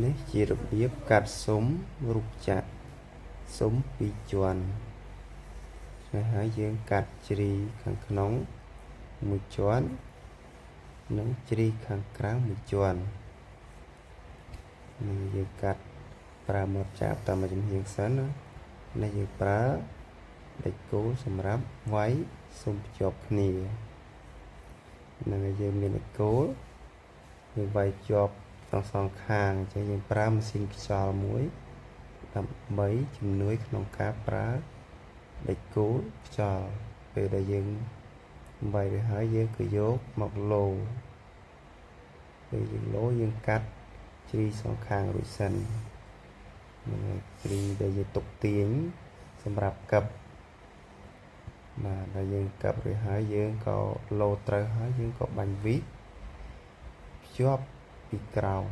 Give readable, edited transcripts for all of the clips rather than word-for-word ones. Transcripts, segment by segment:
នេះជារបៀបកាត់ស៊ុំរូបចក្រស៊ុំពីរជាន់ហើយយើងកាត់ជ្រីខាងក្នុងមួយជាន់និងជ្រីខាងក្រៅមួយជាន់នឹងយើងកាត់ប្រើមកចាប់តាមមួយចំហៀងសិនណានេះយើងប្រើដេចគោលសម្រាប់វាយស៊ុំភ្ជាប់គ្នានឹងយើងមានដេចគោលយើងវាយជាប់ទាំងសងខាងអញ្ចឹងយើងប្រើម៉ាស៊ីនខ្យល់មួយដើម្បីជំនួយក្នុងការប្រើដេចគោលខ្យល់ពេលដែលយើងវាយរួចហើយយើងក៏យកមកលោពេលយើងលោយើងកាត់ជ្រីសងខាងរួចសិននឹងជ្រីដែលយើងទុកទាញសម្រាប់កឹបបាទដែលយើងកឹបរួចហើយយើងក៏លោត្រូវហើយយើងក៏បាញ់វិភ្ជាប់ពីក្រោម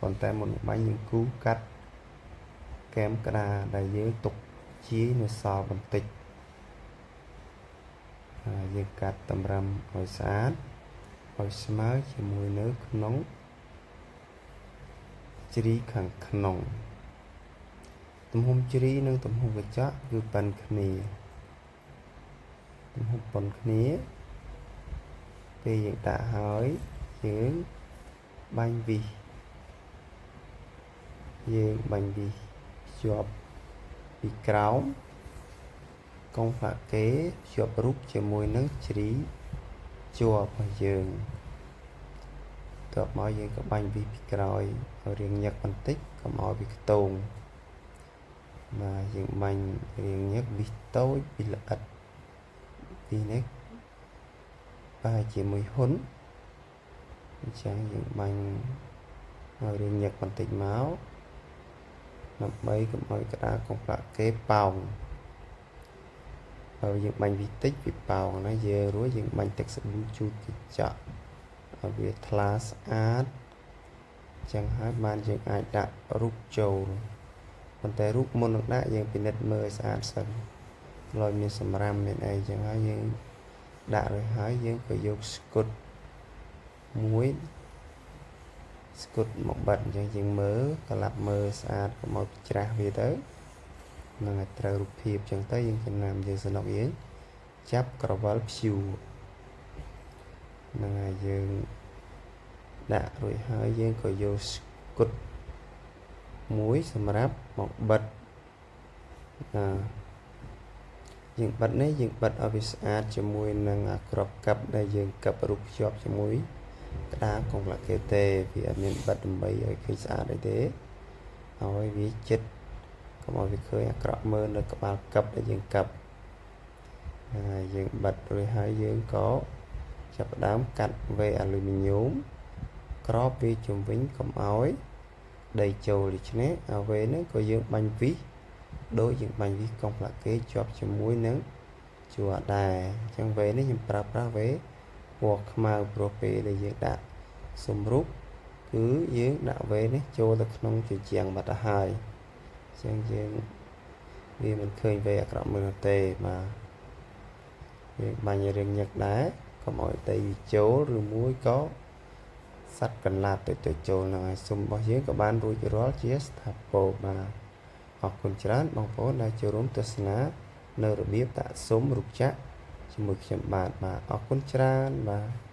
ប៉ុន្តែមុនបាញ់យើងគូកាត់កែមក្តារដែលយើងទុកជានៅសល់បន្តិចយើងកាត់តម្រឹមឲ្យស្អាតឲ្យស្មើជាមួយនៅក្នុងជ្រីខាងក្នុងទំហំជ្រីនិងទំហំកញ្ចក់គឺប៉ុនគ្នាទំហំប៉ុនគ្នាពេលយើងដាក់ហើយយើងបាញ់វិសភ្ជាប់ពីក្រោមកុងផ្លាកេភ្ជាប់រូបជាមួយនឹងជ្រីជាប់របស់យើងតបមកយើងក៏បាញ់វិសពីក្រោយឲ្យរាងញឹកបន្តិចកុំឲ្យវាខ្ទងបាទយើងបាញ់រាងញឹកវិសតូចពីល្អិតពីនេះប្រហែលជាមួយហ៊ុនអញ្ចឹងយើងបាញ់ឲ្យរាងញឹកបន្តិចមកដើម្បីកុំឲ្យក្តារកុងផ្លាកេប៉ោងហើយយើងបាញ់វិតិចពីប៉ោងណាយើងរួចយើងបាញ់ទឹកសាប៊ូជូតកញ្ចក់ឲ្យវាថ្លាស្អាតអញ្ចឹងហើយបានយើងអាចដាក់រូបចូលប៉ុន្តែរូបមុននឹងដាក់យើងពិនិត្យមើលឲ្យស្អាតសិនឲ្យមានសម្រាមមានអីអញ្ចឹងហើយយើងដាក់រួចហើយយើងក៏យកស្គុតមួយស្គុតមកបិទអញ្ចឹងយើងមើលក្លាប់មើលស្អាតកុំឲ្យច្រាស់វាទៅនឹងឲ្យត្រូវរូបភាពអញ្ចឹងទៅយើងចំណាំយើងសនុកយើងចាប់ក្រវិលព្យូនឹងឲ្យយើងដាក់រួចហើយយើងក៏យកស្គុតមួយសម្រាប់មកបិទយើងបិទនេះយើងបិទឲ្យវាស្អាតជាមួយនឹងក្របកັບដែលយើងកັບរូបភ្ជាប់ជាមួយក្តារកុងផ្លាកេទេវាអត់មានបិទដើម្បីឲ្យឃើញស្អាតអីទេឲ្យវាចិត្តកុំឲ្យវាឃើញអាក្រក់មើលនៅក្បាលកັບដែលយើងកັបហើយយើងបិទរួចហើយយើងក៏ចាប់ផ្ដើមកាត់វេអាលូមីញ៉ូមក្របវាជុំវិញកុំឲ្យដីចូលដូច្នេះអាវេនេះក៏យើងបាញ់វិសដូចយើងបាញ់វិសកុងផ្លាកេជាប់ជាមួយនឹងជួរដែរអញ្ចឹងវេនេះខ្ញុំប្រើប្រាស់វេពណ៌ខ្មៅព្រោះពេលដែលយើងដាក់សម្រុបគឺយើងដាក់វេនេះចូលទៅក្នុងជញ្ជាំងបាត់ទៅហើយអញ្ចឹងយើងវាមិនឃើញវេអាក្រក់មើលទេបាទយើងបាញ់រឿងញឹកដែរកុំឲ្យដីវាចូលឬមួយក៏សัตว์កន្លាតទៅចូលហ្នឹងហើយស៊ុំរបស់យើងក៏បានរួចរាល់ជាស្ថាពរបាទអរគុណច្រើនបងប្អូនដែលចូលរួមទស្សនានៅរបៀបដាក់ស៊ុំរូបចក្រជាមួយខ្ញុំបាទអរគុណច្រើនបាទ